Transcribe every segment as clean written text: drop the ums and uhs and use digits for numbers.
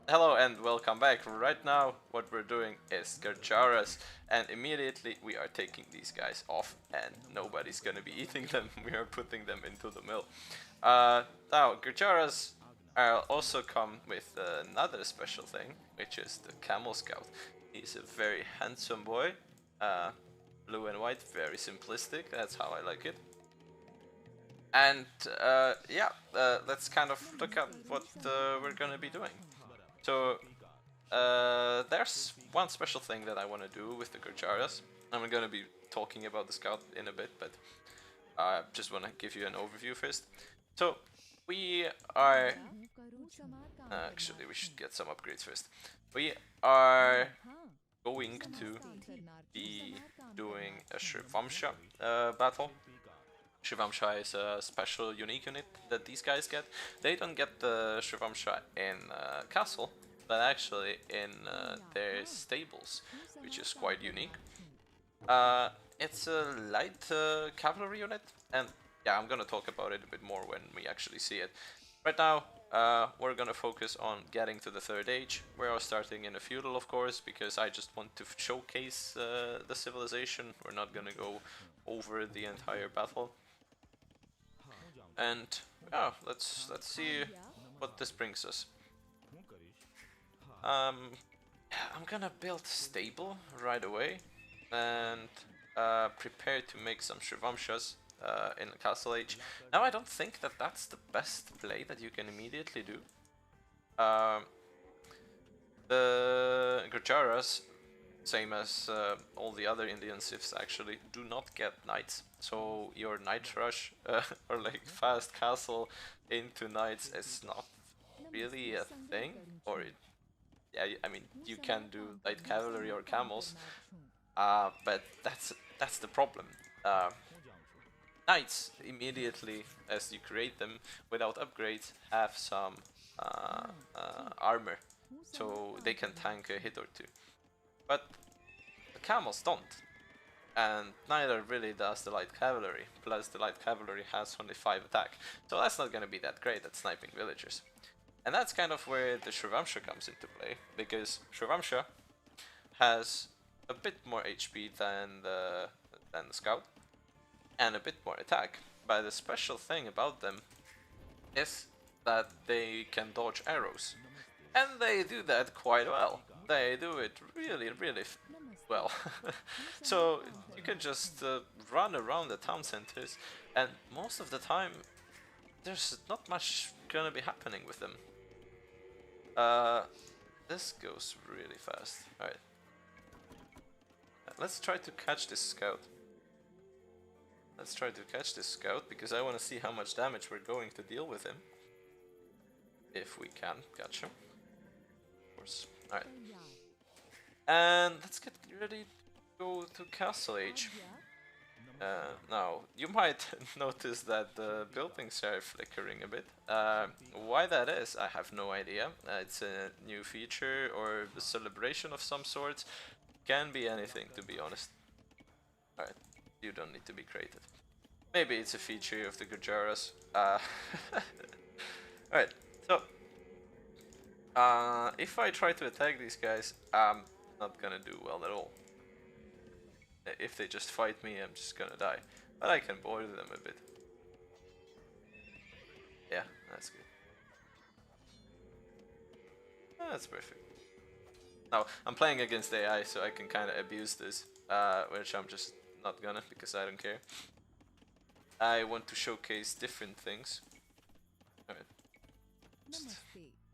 Hello and welcome back. Right now what we're doing is GURJARAS, and immediately we are taking these guys off and nobody's gonna be eating them. We are putting them into the mill. Now GURJARAS also come with another special thing, which is the Camel Scout. He's a very handsome boy, uh, blue and white, very simplistic, that's how I like it. And let's kind of look at what we're gonna be doing. So there's one special thing that I want to do with the Gurjaras. I'm going to be talking about the scout in a bit, but I just want to give you an overview first. So we are actually we should get some upgrades first. We are going to be doing a Shrivamsha battle. Shrivamsha is a special unique unit that these guys get. They don't get the Shrivamsha in castle, but actually in their stables, which is quite unique. It's a light cavalry unit, and yeah, I'm gonna talk about it a bit more when we actually see it. Right now, we're gonna focus on getting to the third age. We're starting in a feudal, of course, because I just want to showcase the civilization. We're not gonna go over the entire battle. And yeah, let's see what this brings us. I'm gonna build stable right away and prepare to make some Shrivamshas in the Castle Age. Now I don't think that that's the best play that you can immediately do. The Gurjaras, same as all the other Indian civs actually, do not get knights. So your knight rush or like fast castle into knights is not really a thing, or yeah, I mean you can do light cavalry or camels, but that's the problem. Knights immediately as you create them without upgrades have some armor, so they can tank a hit or two. But the camels don't, and neither really does the light cavalry. Plus the light cavalry has only 5 attack, so that's not gonna be that great at sniping villagers. And that's kind of where the Shrivamsha comes into play, because Shrivamsha has a bit more HP than the scout, and a bit more attack. But the special thing about them is that they can dodge arrows, and they do that quite well. They do it really, really well. So you can just run around the town centers, and most of the time there's not much gonna be happening with them. This goes really fast. Alright. Let's try to catch this scout. Let's try to catch this scout, because I want to see how much damage we're going to deal with him. If we can catch him. Of course. Alright. And let's get ready to go to Castle Age. Now, you might notice that the buildings are flickering a bit. Why that is, I have no idea. It's a new feature or a celebration of some sort. Can be anything, to be honest. Alright, you don't need to be created. Maybe it's a feature of the Gujaras. Alright, so if I try to attack these guys, I'm not gonna do well at all. If they just fight me, I'm just gonna die. But I can bother them a bit. Yeah, that's good. That's perfect. Now, I'm playing against AI, so I can kind of abuse this, which I'm just not gonna, because I don't care. I want to showcase different things. Alright.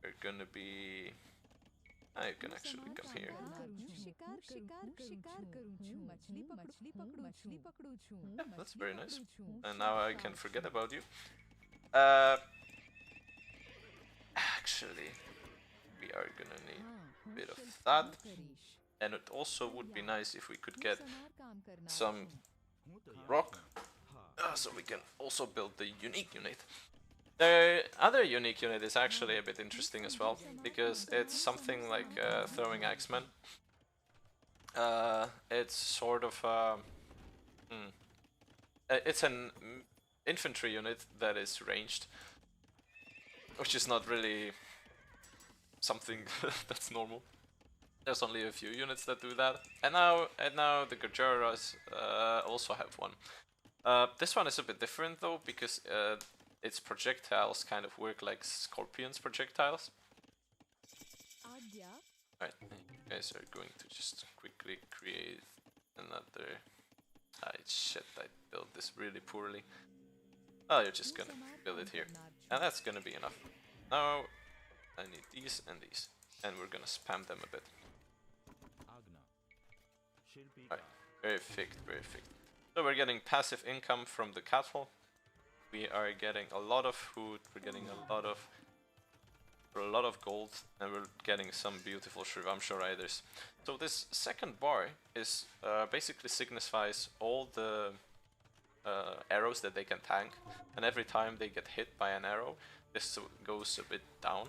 We're gonna be... you can actually come here. Yeah, that's very nice. And now I can forget about you. Actually, we are gonna need a bit of that. And it also would be nice if we could get some rock, so we can also build the unique unit. The other unique unit is actually a bit interesting as well, because it's something like throwing axemen. It's sort of it's an infantry unit that is ranged, which is not really something that's normal. There's only a few units that do that, and now the GURJARAS also have one. This one is a bit different though, because its projectiles kind of work like Scorpion's projectiles. Right, you guys are going to just quickly create another. Shit, I built this really poorly. Oh, you're just gonna build it here, and that's gonna be enough. Now I need these and these, and we're gonna spam them a bit. Right, perfect, perfect. So we're getting passive income from the cattle. We are getting a lot of food. We're getting a lot of gold, and we're getting some beautiful Shrivamsha riders. So this second bar is basically signifies all the arrows that they can tank, and every time they get hit by an arrow, this goes a bit down.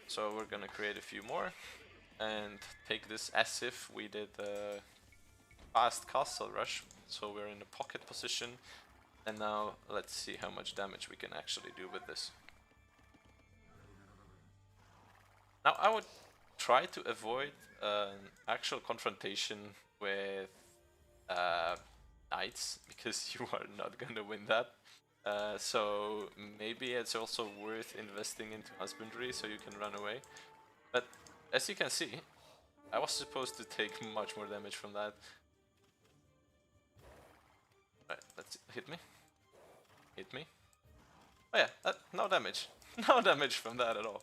So we're gonna create a few more and take this as if we did a fast castle rush. So we're in a pocket position, and now let's see how much damage we can actually do with this. Now I would try to avoid an actual confrontation with knights, because you are not gonna win that. So maybe it's also worth investing into husbandry so you can run away. But as you can see, I was supposed to take much more damage from that. Right, let's hit me. Hit me. Oh yeah, no damage. No damage from that at all.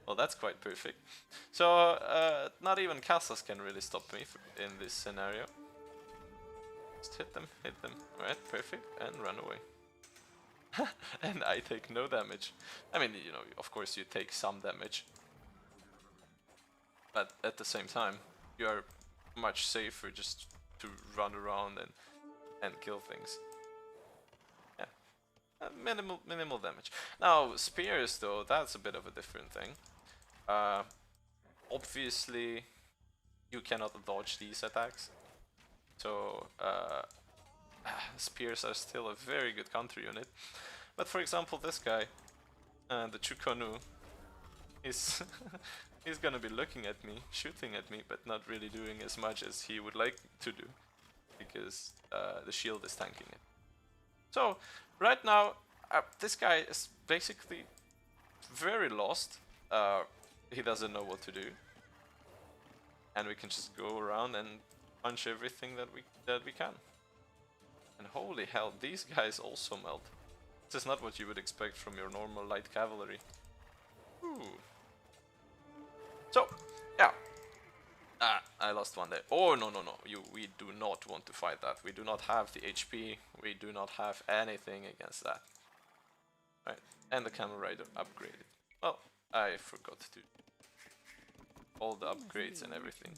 Well, that's quite perfect. So, not even castles can really stop me in this scenario. Just hit them, hit them. Alright, perfect, and run away. And I take no damage. I mean, you know, of course you take some damage. But at the same time, you are much safer just to run around and kill things. Yeah, minimal damage. Now, spears though, that's a bit of a different thing. Obviously, you cannot dodge these attacks. So, spears are still a very good counter unit. But for example, this guy, the Chukonu, is he's gonna be looking at me, shooting at me, but not really doing as much as he would like to do, because the shield is tanking it. So right now, this guy is basically very lost. He doesn't know what to do, and we can just go around and punch everything that we can. And holy hell, these guys also melt. This is not what you would expect from your normal light cavalry. Ooh. So, yeah. I lost one there. Oh, no. We do not want to fight that. We do not have the HP. We do not have anything against that. Right. And the camel rider upgraded. Well, I forgot to do all the upgrades and everything.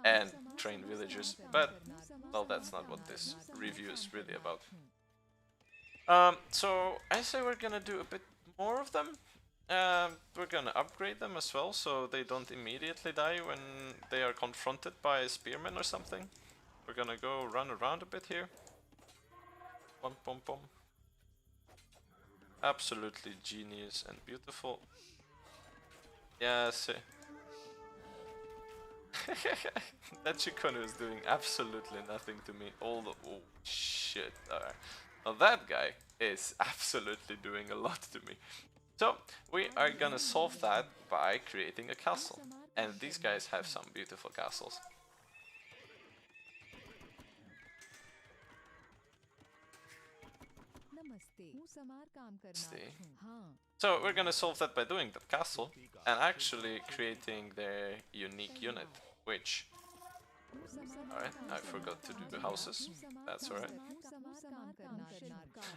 And train villagers. But, well, that's not what this review is really about. So I say we're gonna do a bit more of them. We're gonna upgrade them as well, so they don't immediately die when they are confronted by a spearman or something. We're gonna go run around a bit here. Pom pom pom. Absolutely genius and beautiful. Yes. That Chikonu is doing absolutely nothing to me. Oh shit. Alright. Well, that guy is absolutely doing a lot to me. So, we are gonna solve that by creating a castle. And these guys have some beautiful castles. So, we're gonna solve that by doing that castle and actually creating their unique unit, which... Alright, I forgot to do the houses. That's alright.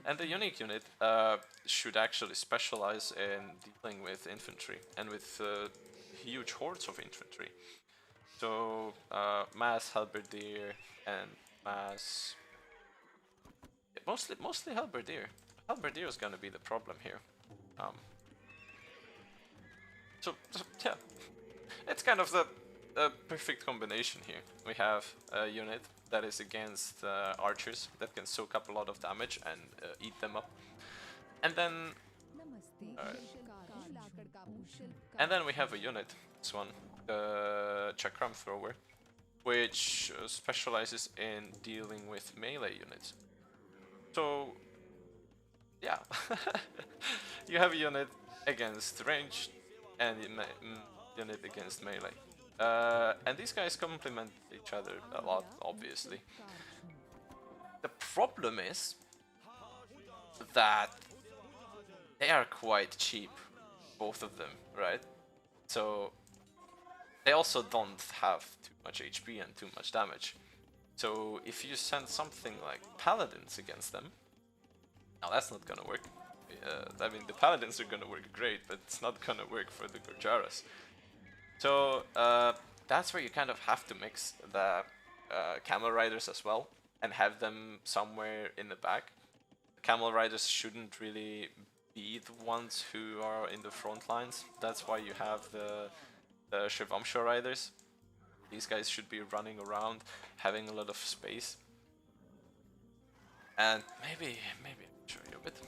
And the unique unit should actually specialize in dealing with infantry and with huge hordes of infantry. So mass halberdier and mass... Yeah, mostly halberdier. Halberdier is gonna be the problem here. So yeah, it's kind of the perfect combination here. We have a unit that is against archers that can soak up a lot of damage and eat them up. And then... And then we have a unit, this one, the chakram thrower, which specializes in dealing with melee units. So, yeah, you have a unit against ranged and unit against melee. And these guys complement each other a lot, obviously. The problem is that they are quite cheap, both of them, right? So they also don't have too much HP and too much damage. So if you send something like paladins against them, now that's not gonna work. I mean, the paladins are gonna work great, but it's not gonna work for the GURJARAS. So that's where you kind of have to mix the camel riders as well and have them somewhere in the back. Camel riders shouldn't really be the ones who are in the front lines. That's why you have the Shrivamsha riders. These guys should be running around, having a lot of space. And maybe I'll show you a bit.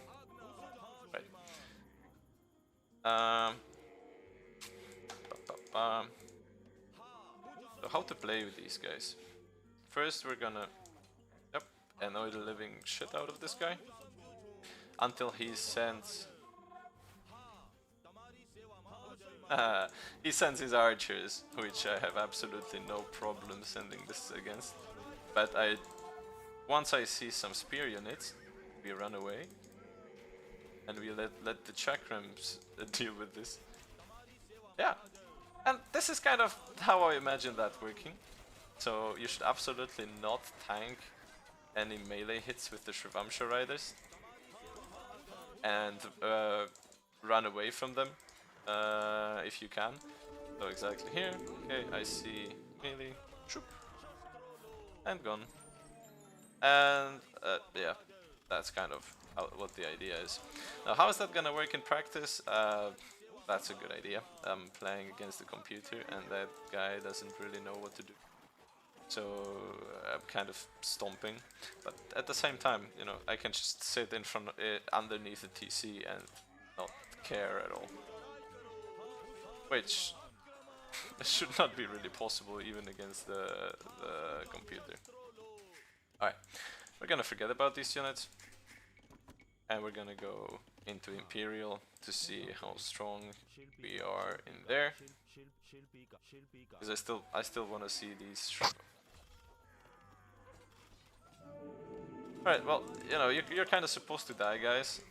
Right. So how to play with these guys? First we're gonna annoy the living shit out of this guy until he sends his archers, which I have absolutely no problem sending this against. But once I see some spear units, we run away and we let the chakrams deal with this. Yeah, and this is kind of how I imagine that working. So you should absolutely not tank any melee hits with the Shrivamsha riders and run away from them if you can. So exactly here, okay, I see melee, shoop, and gone. And yeah, that's kind of what the idea is. Now how is that gonna work in practice? That's a good idea. I'm playing against the computer and that guy doesn't really know what to do. So I'm kind of stomping, but at the same time, you know, I can just sit in front, underneath the TC and not care at all. Which should not be really possible even against the computer. Alright, we're gonna forget about these units. And we're gonna go into Imperial to see how strong we are in there. Because I still wanna see these. Alright, well, you know, you're kinda supposed to die, guys.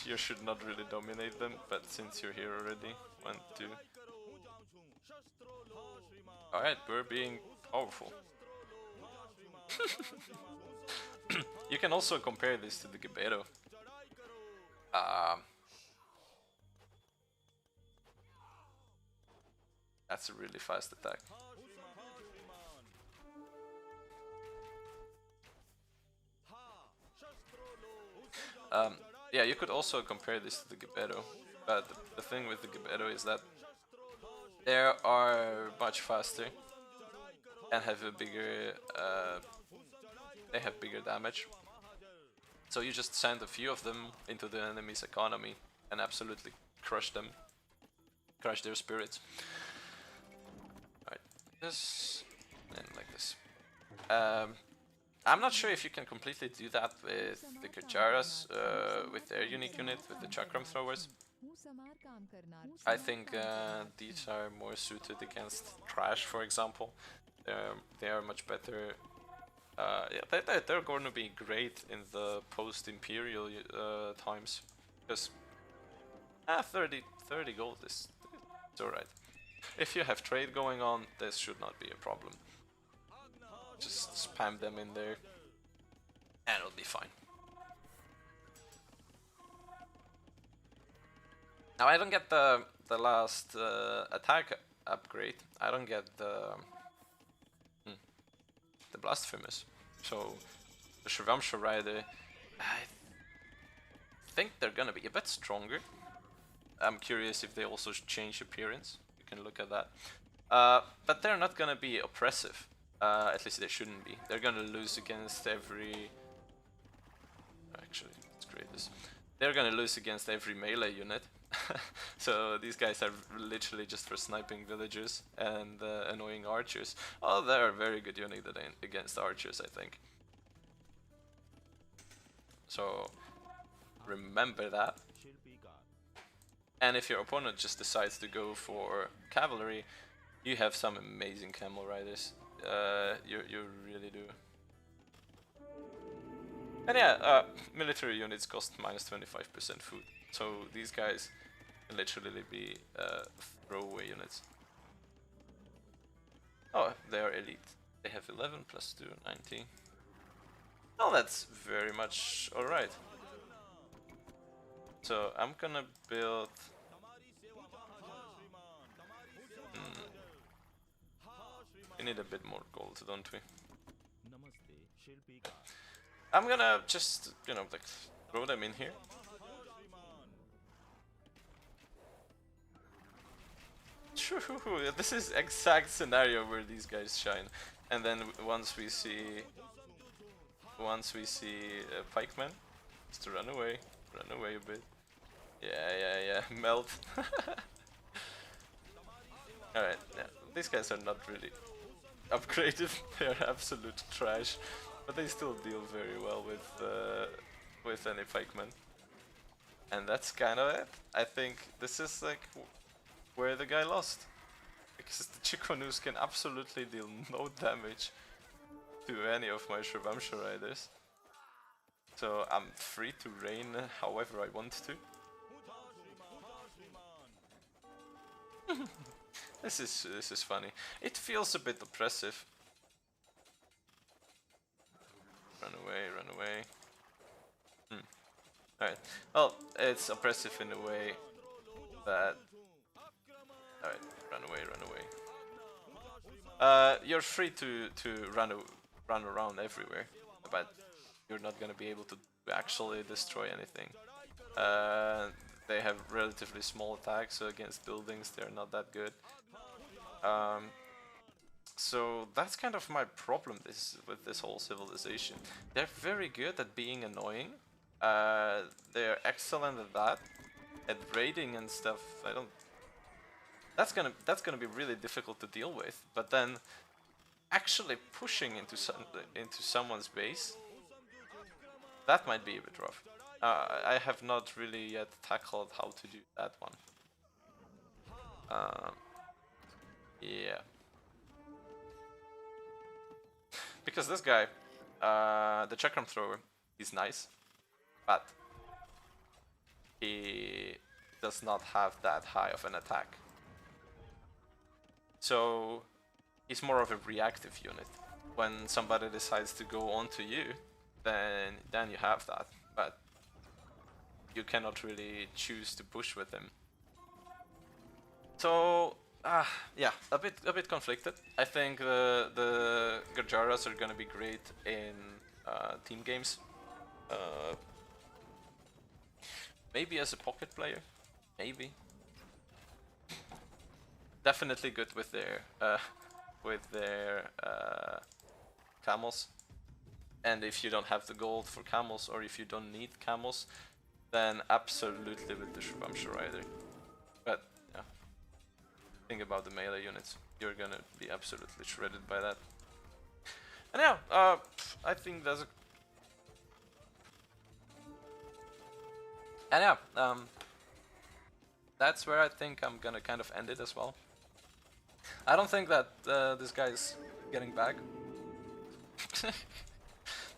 You should not really dominate them, but since you're here already, 1, 2. Alright, we're being powerful. You can also compare this to the Gebero. That's a really fast attack. Yeah, you could also compare this to the Gebero, but the thing with the Gebero is that they are much faster and have a bigger they have bigger damage. So you just send a few of them into the enemy's economy and absolutely crush them, crush their spirits. Alright, this and like this. I'm not sure if you can completely do that with the GURJARAS, with their unique unit, with the chakram throwers. I think these are more suited against trash, for example. They are much better. Yeah, they're going to be great in the post-imperial times, because 30 gold is alright. If you have trade going on, this should not be a problem. Just spam them in there and it'll be fine. Now I don't get the last attack upgrade. I don't get the blasphemous. So the Shrivamsha rider, I think they're gonna be a bit stronger. I'm curious if they also change appearance. You can look at that. But they're not gonna be oppressive. At least they shouldn't be. They're gonna lose against every... Actually, let's create this. They're gonna lose against every melee unit. So these guys are literally just for sniping villagers and annoying archers. Oh, they're a very good unit against archers, I think. So remember that. And if your opponent just decides to go for cavalry, you have some amazing camel riders. You really do. And yeah, military units cost minus 25% food. So these guys can literally be throwaway units. Oh, they are elite. They have 11 plus 2, 19. Oh, that's very much alright. So I'm gonna build... We need a bit more gold, don't we? I'm gonna just, you know, like, throw them in here. This is exact scenario where these guys shine. And then once we see pikemen, just run away a bit. Yeah, melt. Alright, yeah, these guys are not really upgraded, they are absolute trash, but they still deal very well with any pikemen. And that's kind of it. I think this is like where the guy lost, because the Chikonus can absolutely deal no damage to any of my Shrivamsha riders. So I'm free to rain however I want to. This is funny. It feels a bit oppressive. Run away. Alright. Well, it's oppressive in a way that... Alright, run away. You're free to run around everywhere, but you're not gonna be able to actually destroy anything. They have relatively small attacks, so against buildings they're not that good. So that's kind of my problem with this whole civilization. They're very good at being annoying. They're excellent at that, at raiding and stuff. That's gonna be really difficult to deal with. But then, actually pushing into someone's base, that might be a bit rough. I have not really yet tackled how to do that one. Yeah. Because this guy, the chakram thrower, is nice, but he does not have that high of an attack. So he's more of a reactive unit. When somebody decides to go onto you, then you have that, but you cannot really choose to push with him. So yeah, a bit conflicted. I think the GURJARAS are gonna be great in team games. Maybe as a pocket player, maybe. Definitely good with their camels. And if you don't have the gold for camels, or if you don't need camels, then absolutely with the Shrivamsha rider. But yeah, think about the melee units. You're gonna be absolutely shredded by that. And yeah, I think there's a... And yeah, that's where I think I'm gonna kind of end it as well. I don't think that this guy's getting back.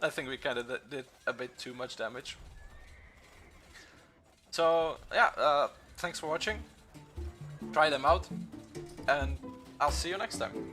I think we kind of did a bit too much damage. So yeah, thanks for watching. Try them out, and I'll see you next time.